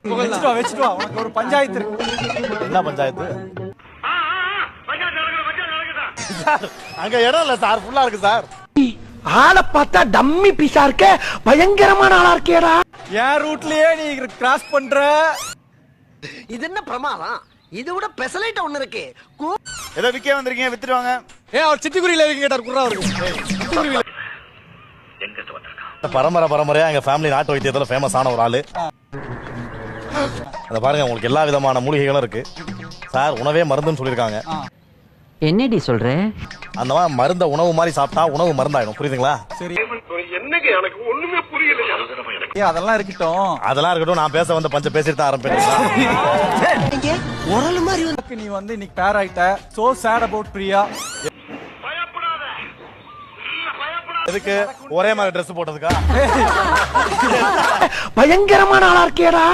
வச்சுட்டு வா உனக்கு ஒரு பஞ்சாயத்து இருக்கு. என்ன பஞ்சாயத்து? சார் அங்க இடம் இல்ல சார், ஃபுல்லா இருக்கு சார். ஆளை பார்த்தா டம்மி பீஸா இருக்க, பயங்கரமான ஆளா இருக்கேடா. என் ரூட்லயே நீ கிராஸ் பண்ற. இது என்ன பிரமாதம்? இது விட பெசலைட் ஒண்ணு இருக்கு. ஏதோ விக்க வந்திருக்கீங்க, வித்துட்டு வாங்க. அவர் சிட்டிக்குடியில இருக்கு கேட்டார் குர்ரா அவருக்கு. பரம்பரையா எங்க ஃபேமிலி நாட்டு வைத்தியத்துல ஃபேமஸ் ஆன ஒரு ஆளு. அத பாருங்க, உங்களுக்கு எல்லா விதமான மூலிகைகளும் இருக்கு சார். உணவே மருந்துன்னு சொல்லிருக்காங்க. என்னடி சொல்ற? அந்த மாதிரி மருந்த உணவு மாதிரி சாப்பிட்டா உணவு மருந்தாயிடும், புரியுதுங்களா? சரி என்னங்க எனக்கு ஒண்ணுமே புரியல. அதெல்லாம் இருக்கட்டும். அதெல்லாம் இருக்கட்டும், நான் பேச வந்த பஞ்ச பேசிட்டு தான் ஆரம்பிப்பேன். உரல் மாதிரி நீ வந்து இன்னைக்கு பேர் ஆயிட்ட. So sad about Priya. எதுக்கு ஒரே மாதிரி ட்ரெஸ் போட்டதுக்கா? பயங்கரமான ஆளா இருக்கேடா.